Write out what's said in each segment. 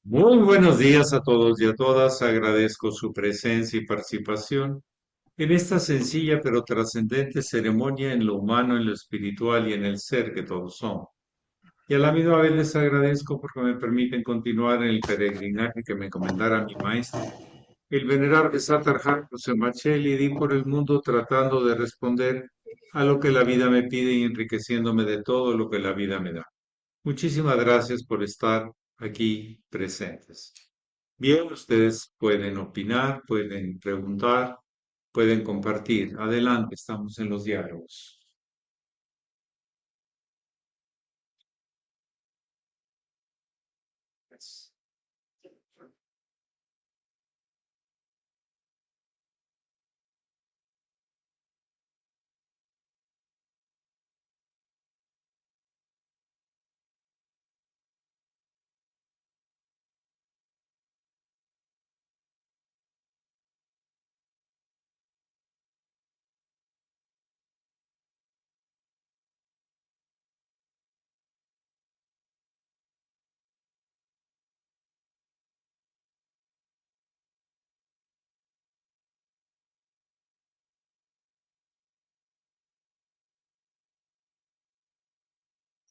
Muy buenos días a todos y a todas. Agradezco su presencia y participación en esta sencilla pero trascendente ceremonia en lo humano, en lo espiritual y en el ser que todos somos. Y a la misma vez les agradezco porque me permiten continuar en el peregrinaje que me encomendara mi maestro, el venerable Satar José Machel, y di por el mundo tratando de responder a lo que la vida me pide y enriqueciéndome de todo lo que la vida me da. Muchísimas gracias por estar aquí presentes. Bien, ustedes pueden opinar, pueden preguntar, pueden compartir. Adelante, estamos en los diálogos.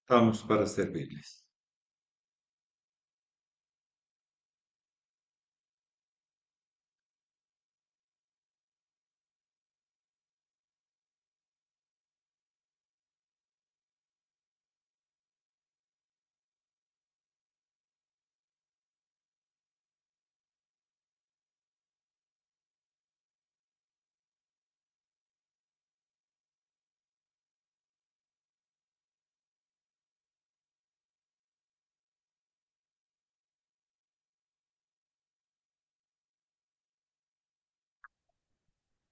Estamos para servirles.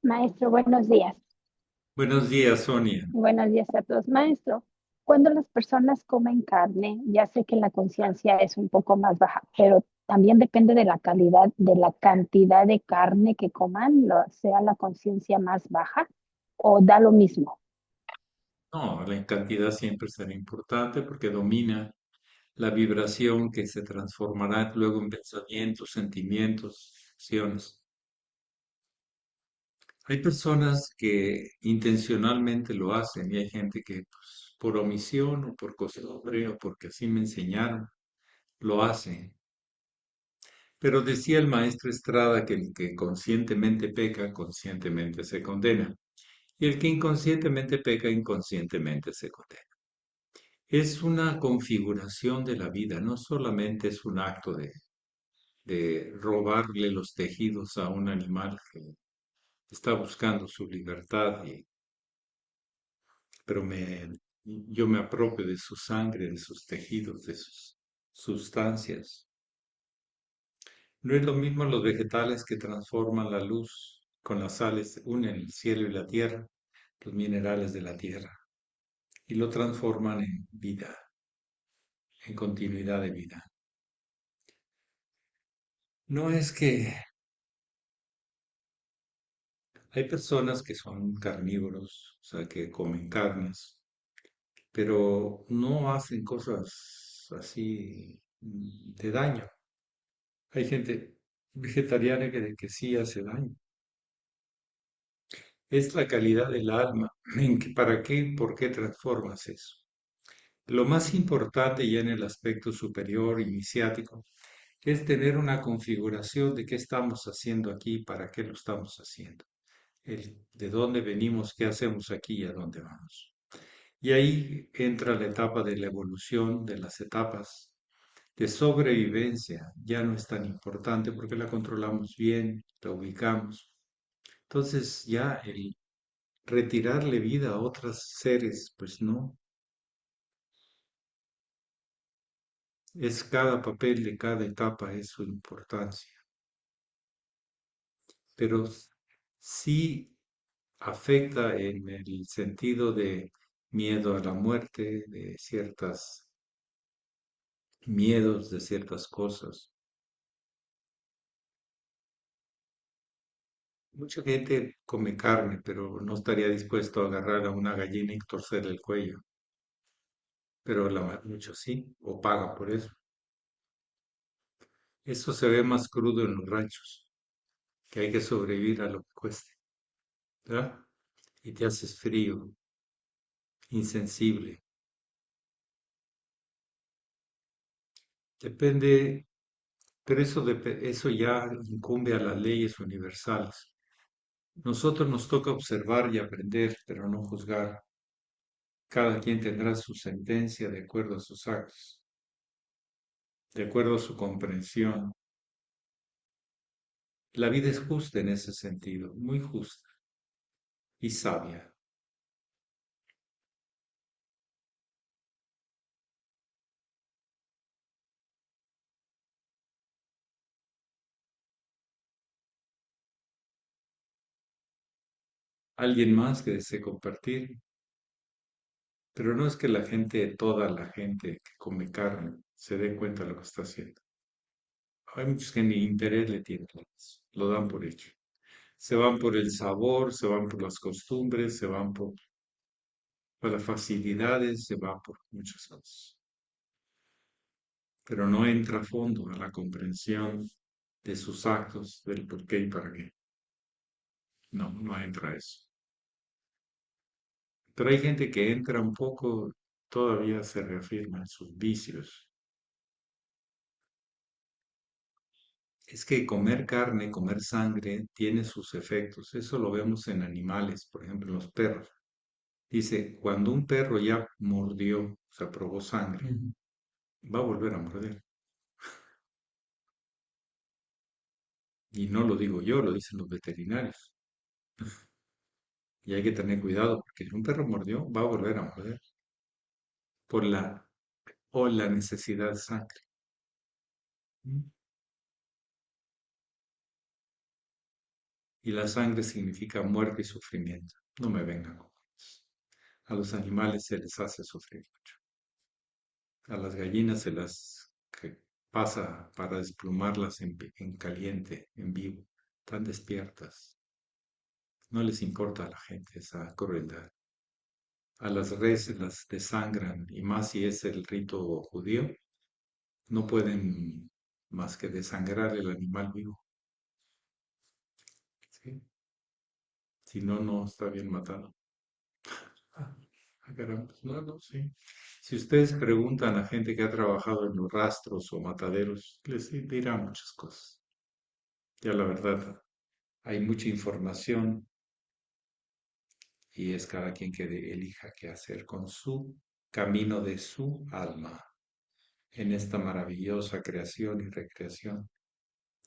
Maestro, buenos días. Buenos días, Sonia. Buenos días a todos. Maestro, cuando las personas comen carne, ya sé que la conciencia es un poco más baja, pero también depende de la calidad, de la cantidad de carne que coman, sea la conciencia más baja o da lo mismo. No, la cantidad siempre será importante porque domina la vibración que se transformará luego en pensamientos, sentimientos, acciones. Hay personas que intencionalmente lo hacen y hay gente que pues, por omisión o por costumbre o porque así me enseñaron, lo hace. Pero decía el maestro Estrada que el que conscientemente peca, conscientemente se condena. Y el que inconscientemente peca, inconscientemente se condena. Es una configuración de la vida, no solamente es un acto de robarle los tejidos a un animal que está buscando su libertad, pero yo me apropio de su sangre, de sus tejidos, de sus sustancias. No es lo mismo los vegetales que transforman la luz con las sales, unen el cielo y la tierra, los minerales de la tierra, y lo transforman en vida, en continuidad de vida. No es que hay personas que son carnívoros, o sea, que comen carnes, pero no hacen cosas así de daño. Hay gente vegetariana que sí hace daño. Es la calidad del alma. ¿Para qué? ¿Por qué transformas eso? Lo más importante ya en el aspecto superior, iniciático, es tener una configuración de qué estamos haciendo aquí, para qué lo estamos haciendo, de dónde venimos, qué hacemos aquí y a dónde vamos. Y ahí entra la etapa de la evolución, de las etapas de sobrevivencia. Ya no es tan importante porque la controlamos bien, la ubicamos. Entonces ya el retirarle vida a otros seres, pues no, es cada papel de cada etapa es su importancia, pero sí afecta en el sentido de miedo a la muerte, de ciertas miedos de ciertas cosas. Mucha gente come carne, pero no estaría dispuesto a agarrar a una gallina y torcerle el cuello, pero muchos sí, o paga por eso. Eso se ve más crudo en los ranchos, que hay que sobrevivir a lo que cueste, ¿verdad? Y te haces frío, insensible. Depende, pero eso ya incumbe a las leyes universales. Nosotros nos toca observar y aprender, pero no juzgar. Cada quien tendrá su sentencia de acuerdo a sus actos, de acuerdo a su comprensión. La vida es justa en ese sentido, muy justa y sabia. ¿Alguien más que desee compartir? Pero no es que la gente, toda la gente que come carne, se dé cuenta de lo que está haciendo. Hay muchos que ni interés le tienen a eso, lo dan por hecho. Se van por el sabor, se van por las costumbres, se van por las facilidades, se van por muchas cosas. Pero no entra a fondo a la comprensión de sus actos, del por qué y para qué. No, no entra eso. Pero hay gente que entra un poco, todavía se reafirma en sus vicios. Es que comer carne, comer sangre, tiene sus efectos. Eso lo vemos en animales, por ejemplo, en los perros. Dice, cuando un perro ya mordió, o sea, probó sangre, va a volver a morder. Y no lo digo yo, lo dicen los veterinarios. Y hay que tener cuidado, porque si un perro mordió, va a volver a morder por la necesidad de sangre. ¿Mm? Y la sangre significa muerte y sufrimiento. No me vengan con eso. A los animales se les hace sufrir mucho. A las gallinas se las pasa para desplumarlas en caliente, en vivo. Están despiertas. No les importa a la gente esa crueldad. A las reses las desangran, y más si es el rito judío, no pueden más que desangrar el animal vivo. ¿Sí? Si no, no está bien matado. Ah, caramba, no, no, sí. Si ustedes preguntan a gente que ha trabajado en los rastros o mataderos, les dirá muchas cosas. Ya la verdad, hay mucha información y es cada quien que elija qué hacer con su camino de su alma en esta maravillosa creación y recreación,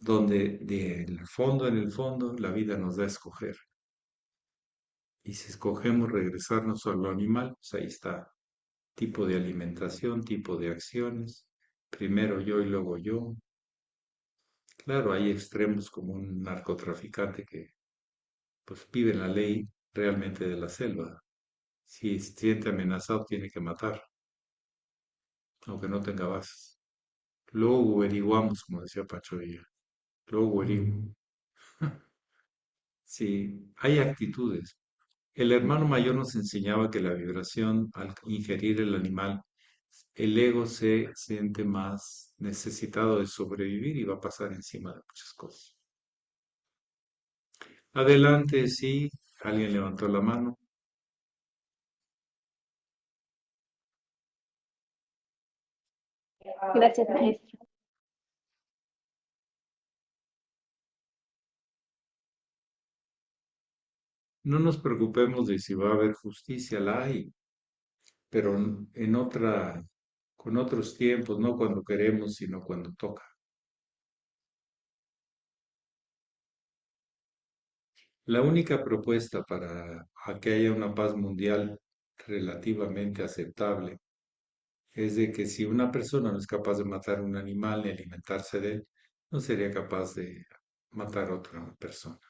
donde del fondo en el fondo la vida nos da a escoger. Y si escogemos regresarnos a lo animal, pues ahí está, tipo de alimentación, tipo de acciones, primero yo y luego yo. Claro, hay extremos como un narcotraficante que pues vive la ley realmente de la selva. Si se siente amenazado, tiene que matar, aunque no tenga bases. Luego averiguamos, como decía Pacho Villa. Luego averiguo. Sí, hay actitudes. El hermano mayor nos enseñaba que la vibración, al ingerir el animal, el ego se siente más necesitado de sobrevivir y va a pasar encima de muchas cosas. Adelante, sí, alguien levantó la mano. Gracias, maestro. No nos preocupemos de si va a haber justicia, la hay, pero en con otros tiempos, no cuando queremos, sino cuando toca. La única propuesta para a que haya una paz mundial relativamente aceptable es de que si una persona no es capaz de matar un animal ni alimentarse de él, no sería capaz de matar a otra persona.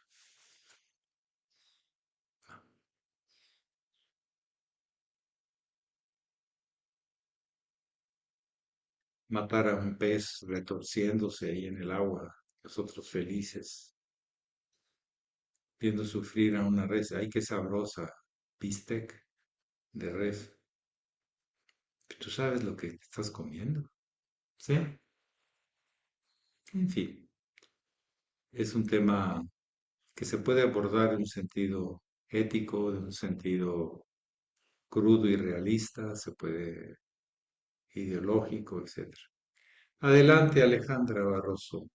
Matar a un pez retorciéndose ahí en el agua, nosotros felices, viendo sufrir a una res. ¡Ay, qué sabrosa! Bistec de res. ¿Tú sabes lo que estás comiendo? ¿Sí? En fin, es un tema que se puede abordar en un sentido ético, en un sentido crudo y realista, se puede ideológico, etcétera. Adelante, Alejandra Barroso.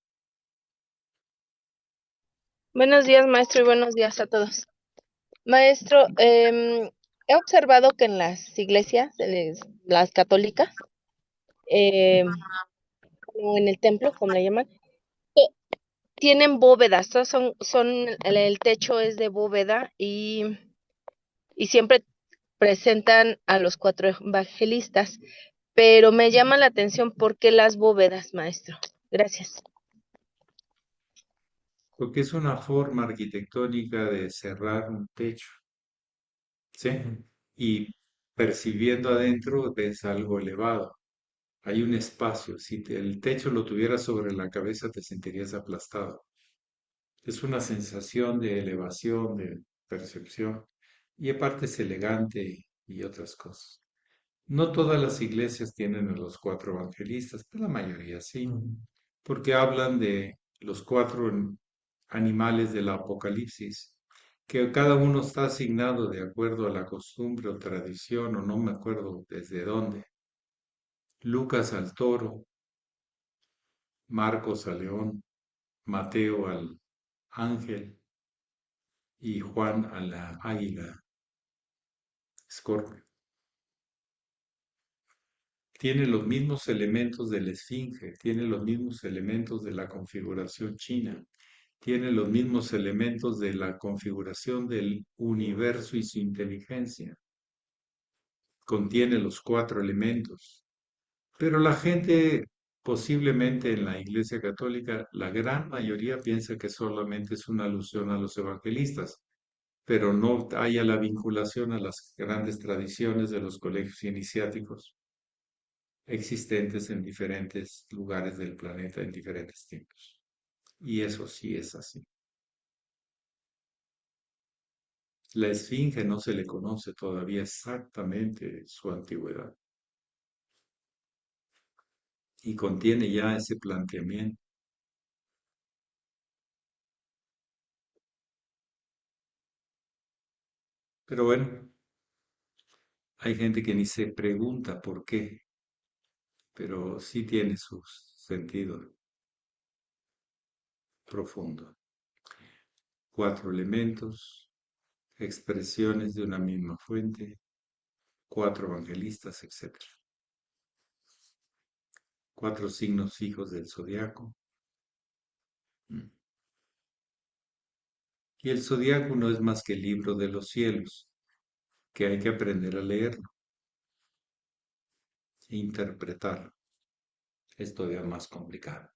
Buenos días, maestro, y buenos días a todos. Maestro, he observado que en las iglesias, las católicas, o en el templo, como le llaman, tienen bóvedas, todas el techo es de bóveda y siempre presentan a los cuatro evangelistas, pero me llama la atención por qué las bóvedas, maestro. Gracias. Porque es una forma arquitectónica de cerrar un techo, ¿sí? Y percibiendo adentro ves algo elevado. Hay un espacio. Si el techo lo tuvieras sobre la cabeza, te sentirías aplastado. Es una sensación de elevación, de percepción. Y aparte es elegante y otras cosas. No todas las iglesias tienen a los cuatro evangelistas, pero la mayoría sí, porque hablan de los cuatro animales del Apocalipsis, que cada uno está asignado de acuerdo a la costumbre o tradición, o no me acuerdo desde dónde. Lucas al toro, Marcos al león, Mateo al ángel y Juan a la águila, escorpio. Tiene los mismos elementos de la esfinge, tiene los mismos elementos de la configuración china, tiene los mismos elementos de la configuración del universo y su inteligencia. Contiene los cuatro elementos. Pero la gente, posiblemente en la Iglesia Católica, la gran mayoría piensa que solamente es una alusión a los evangelistas, pero no haya la vinculación a las grandes tradiciones de los colegios iniciáticos existentes en diferentes lugares del planeta en diferentes tiempos. Y eso sí es así. La esfinge no se le conoce todavía exactamente su antigüedad y contiene ya ese planteamiento. Pero bueno, hay gente que ni se pregunta por qué, pero sí tiene su sentido profundo. Cuatro elementos, expresiones de una misma fuente, cuatro evangelistas, etc. Cuatro signos fijos del zodiaco. Mm. Y el zodiaco no es más que el libro de los cielos, que hay que aprender a leerlo e interpretarlo. Es todavía más complicado.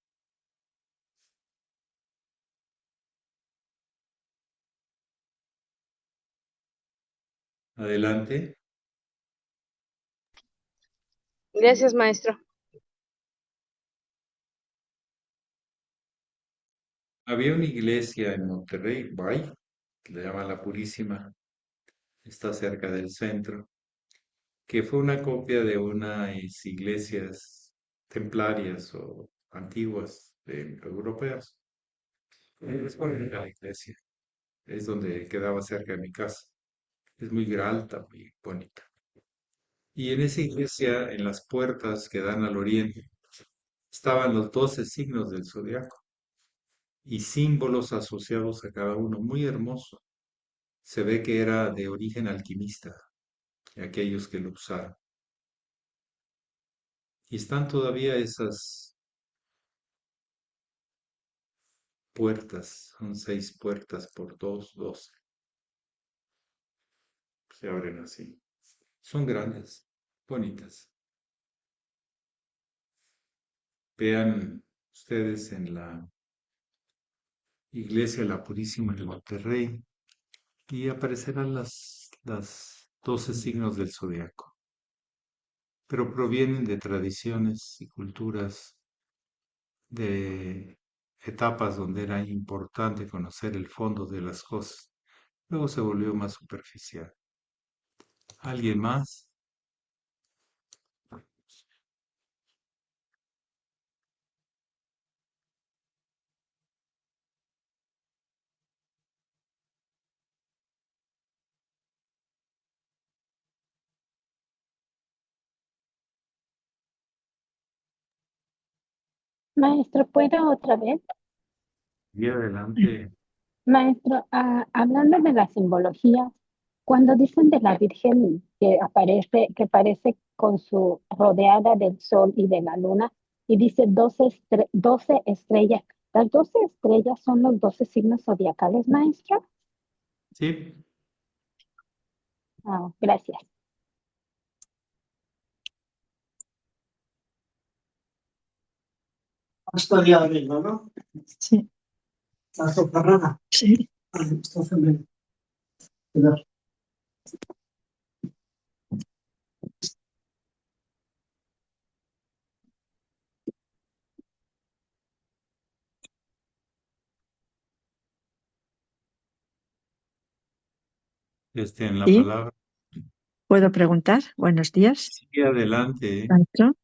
Adelante. Gracias, maestro. Había una iglesia en Monterrey, Bay, que le llaman La Purísima, está cerca del centro, que fue una copia de unas iglesias templarias o antiguas europeas. Es bonita la iglesia, es donde quedaba cerca de mi casa. Es muy alta, muy bonita. Y en esa iglesia, en las puertas que dan al oriente, estaban los 12 signos del zodiaco y símbolos asociados a cada uno, muy hermoso. Se ve que era de origen alquimista, aquellos que lo usaron. Y están todavía esas puertas, son 6 puertas por 2, 12. Se abren así. Son grandes, bonitas. Vean ustedes en la iglesia La Purísima de Monterrey y aparecerán las 12 signos del zodiaco. Pero provienen de tradiciones y culturas, de etapas donde era importante conocer el fondo de las cosas. Luego se volvió más superficial. ¿Alguien más? Maestro, ¿puedo otra vez? Y adelante. Maestro, hablando de la simbología, cuando dicen de la Virgen que aparece, que parece con su rodeada del sol y de la luna, y dice 12 estrellas, ¿las 12 estrellas son los 12 signos zodiacales, maestro? Sí, Ah, gracias. Estoy abriendo, ¿no? Sí, La soparrana. sí. Estás en el- en la Sí, palabra. puedo preguntar. Buenos días, Sí, adelante. maestro,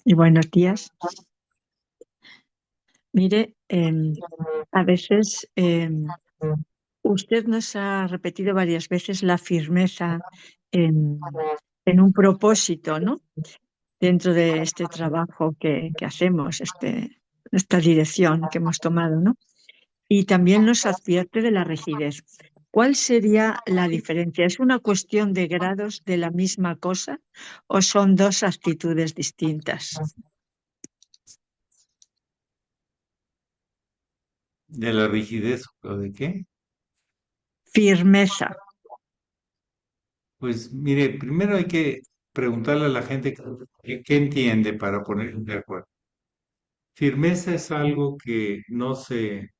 y buenos días. Mire, a veces usted nos ha repetido varias veces la firmeza en un propósito, ¿no? Dentro de este trabajo que hacemos, esta dirección que hemos tomado, ¿no? Y también nos advierte de la rigidez. ¿Cuál sería la diferencia? ¿Es una cuestión de grados de la misma cosa o son dos actitudes distintas? ¿De la rigidez o de qué? Firmeza. Pues mire, primero hay que preguntarle a la gente qué entiende para ponerse de acuerdo. Firmeza es algo que no se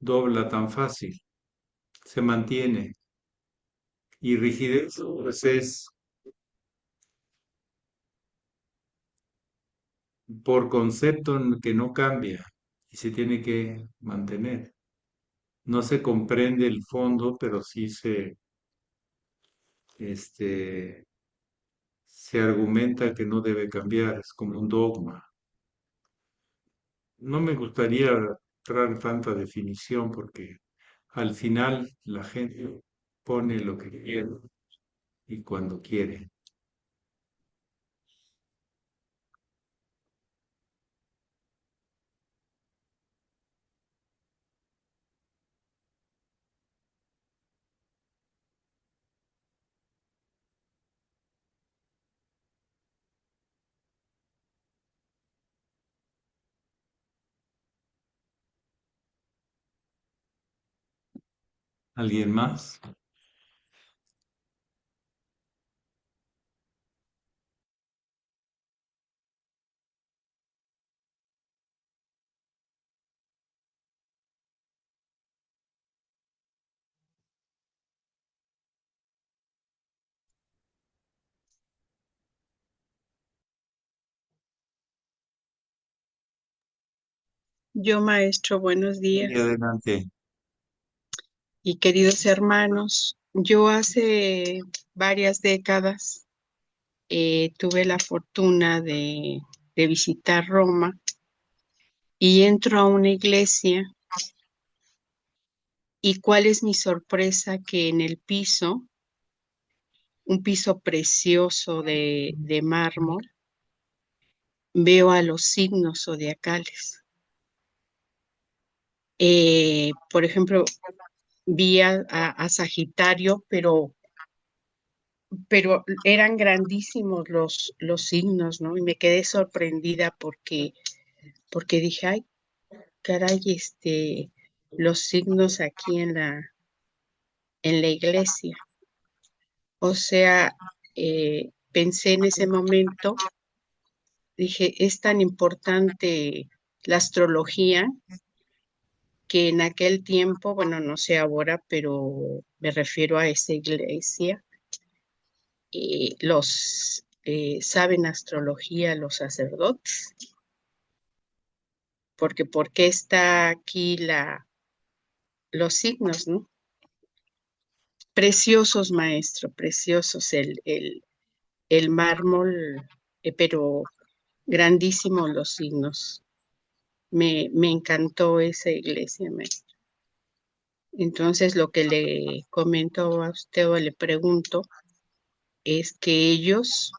dobla tan fácil, se mantiene. Y rigidez, pues es por concepto que no cambia y se tiene que mantener. No se comprende el fondo, pero sí este, se argumenta que no debe cambiar, es como un dogma. No me gustaría entrar en tanta definición porque al final la gente pone lo que quiere y cuando quiere. ¿Alguien más? Yo, maestro, buenos Y días. adelante. Y queridos hermanos, yo hace varias décadas tuve la fortuna de visitar Roma y entro a una iglesia y cuál es mi sorpresa que en el piso, un piso precioso de mármol, veo a los signos zodiacales. Por ejemplo, vi a Sagitario, pero eran grandísimos los signos, ¿no? Y me quedé sorprendida porque dije, ay, caray, los signos aquí en la iglesia. O sea, pensé en ese momento, dije, es tan importante la astrología que en aquel tiempo, bueno, no sé ahora, pero me refiero a esa iglesia, los saben astrología los sacerdotes, porque ¿por qué está aquí los signos, ¿no? Preciosos, maestro, preciosos, el mármol, pero grandísimos los signos. Me encantó esa iglesia, maestro. Entonces, lo que le comento a usted o le pregunto es que ellos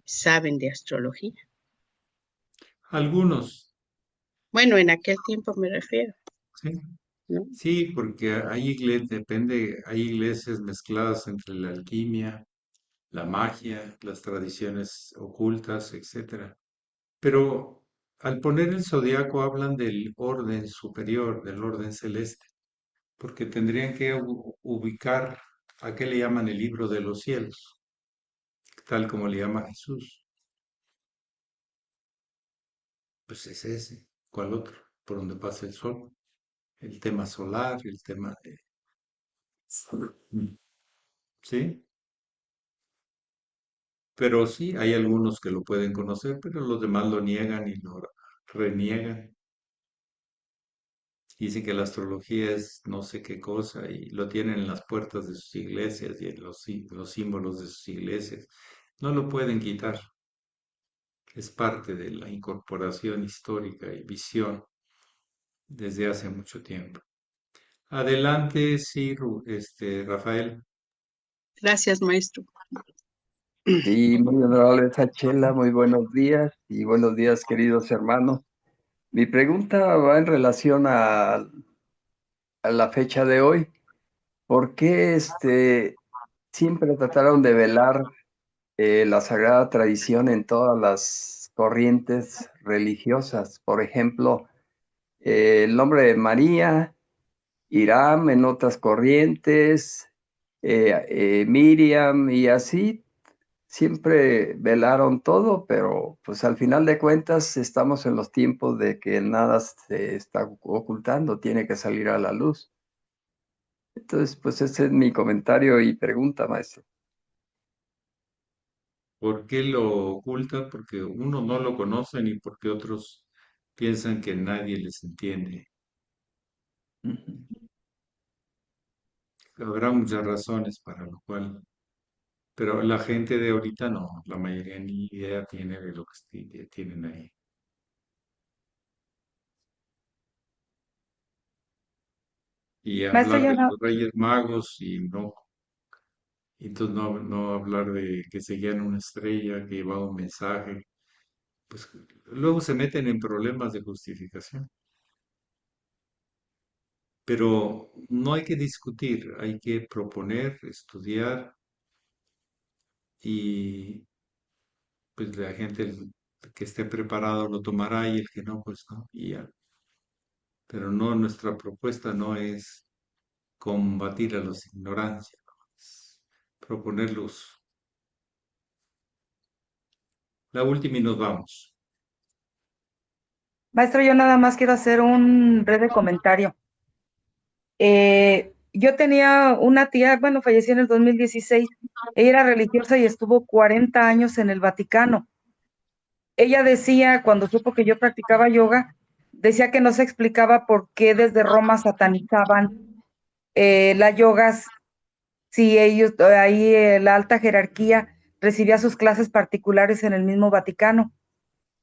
saben de astrología. Algunos, Bueno, en aquel tiempo me refiero, sí. ¿no? Sí, porque hay iglesias, depende, hay iglesias mezcladas entre la alquimia, la magia, las tradiciones ocultas, etcétera. Pero al poner el zodiaco hablan del orden superior, del orden celeste, porque tendrían que ubicar a qué le llaman el libro de los cielos, tal como le llama Jesús. Pues es ese. ¿Cuál otro? Por donde pasa el sol. El tema solar, el tema de... ¿Sí? Pero sí, hay algunos que lo pueden conocer, pero los demás lo niegan y lo reniegan. Dicen que la astrología es no sé qué cosa y lo tienen en las puertas de sus iglesias y en los símbolos de sus iglesias. No lo pueden quitar. Es parte de la incorporación histórica y visión desde hace mucho tiempo. Adelante, sí, Rafael. Gracias, maestro. Sí, muy honorable Sachela, muy buenos días y buenos días, queridos hermanos. Mi pregunta va en relación a la fecha de hoy. ¿Por qué siempre trataron de velar la sagrada tradición en todas las corrientes religiosas? Por ejemplo, el nombre de María, Hiram en otras corrientes, Miriam y así siempre velaron todo, pero pues al final de cuentas estamos en los tiempos de que nada se está ocultando, tiene que salir a la luz. Entonces, pues ese es mi comentario y pregunta, maestro. ¿Por qué lo ocultan? Porque uno no lo conocen y porque otros piensan que nadie les entiende. Ujú. Habrá muchas razones para lo cual, pero la gente de ahorita no, la mayoría ni idea tiene de lo que tienen ahí. Y Maestro, hablar de los Reyes Magos y no, y entonces no hablar de que seguían una estrella, que llevaba un mensaje, pues luego se meten en problemas de justificación. Pero no hay que discutir, hay que proponer, estudiar y pues la gente que esté preparado lo tomará y el que no, pues no, y ya. Pero no, nuestra propuesta no es combatir a los ignorancias, ¿no? Es proponer luz. La última y nos vamos. maestro, yo nada más quiero hacer un breve comentario. Yo tenía una tía, bueno, falleció en el 2016. Ella era religiosa y estuvo 40 años en el Vaticano. Ella decía, cuando supo que yo practicaba yoga, decía que no se explicaba por qué desde Roma satanizaban la yoga, si ellos, ahí la alta jerarquía recibía sus clases particulares en el mismo Vaticano.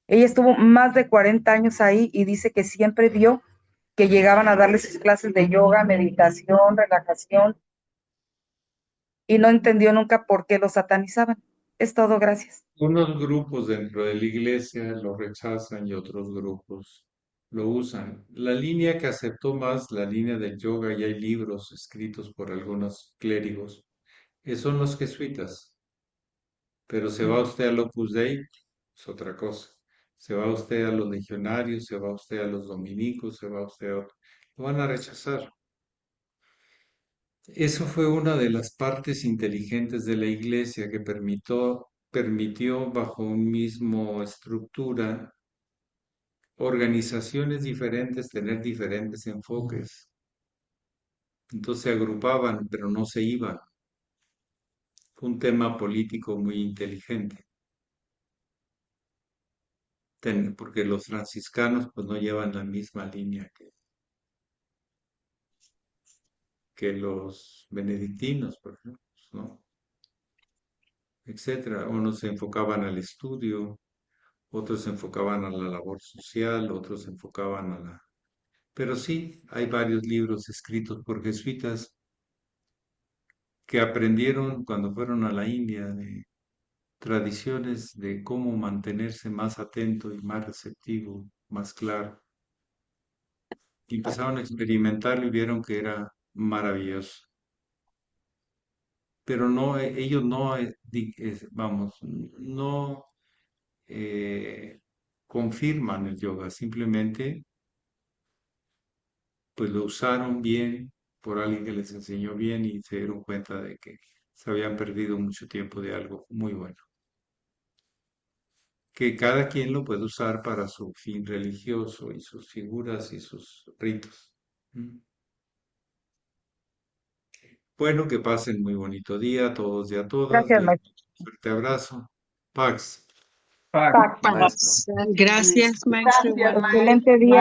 Ella estuvo más de 40 años ahí y dice que siempre vio que llegaban a darle sus clases de yoga, meditación, relajación, y no entendió nunca por qué lo satanizaban. Es todo, gracias. Unos grupos dentro de la iglesia lo rechazan y otros grupos lo usan. La línea que aceptó más, la línea del yoga, y hay libros escritos por algunos clérigos, son los jesuitas. Pero se va usted al Opus Dei, es otra cosa. Se va usted a los legionarios, se va usted a los dominicos, se va usted a otro. Lo van a rechazar. Eso fue una de las partes inteligentes de la iglesia que permitió bajo un mismo estructura organizaciones diferentes tener diferentes enfoques. Entonces se agrupaban, pero no se iban. Fue un tema político muy inteligente. Porque los franciscanos pues no llevan la misma línea que los benedictinos, por ejemplo, ¿no? Etcétera. Unos se enfocaban al estudio, otros se enfocaban a la labor social, otros se enfocaban a la... Pero sí, hay varios libros escritos por jesuitas que aprendieron cuando fueron a la India de tradiciones de cómo mantenerse más atento y más receptivo, más claro. Y empezaron a experimentarlo y vieron que era maravilloso. Pero no, ellos no, vamos, no confirman el yoga, simplemente pues lo usaron bien por alguien que les enseñó bien y se dieron cuenta de que se habían perdido mucho tiempo de algo muy bueno. Que cada quien lo puede usar para su fin religioso y sus figuras y sus ritos. ¿Mm? Bueno, que pasen muy bonito día a todos y a todas. Gracias, maestro. Fuerte abrazo. Pax. Pax, maestro. Gracias, maestro. Excelente día.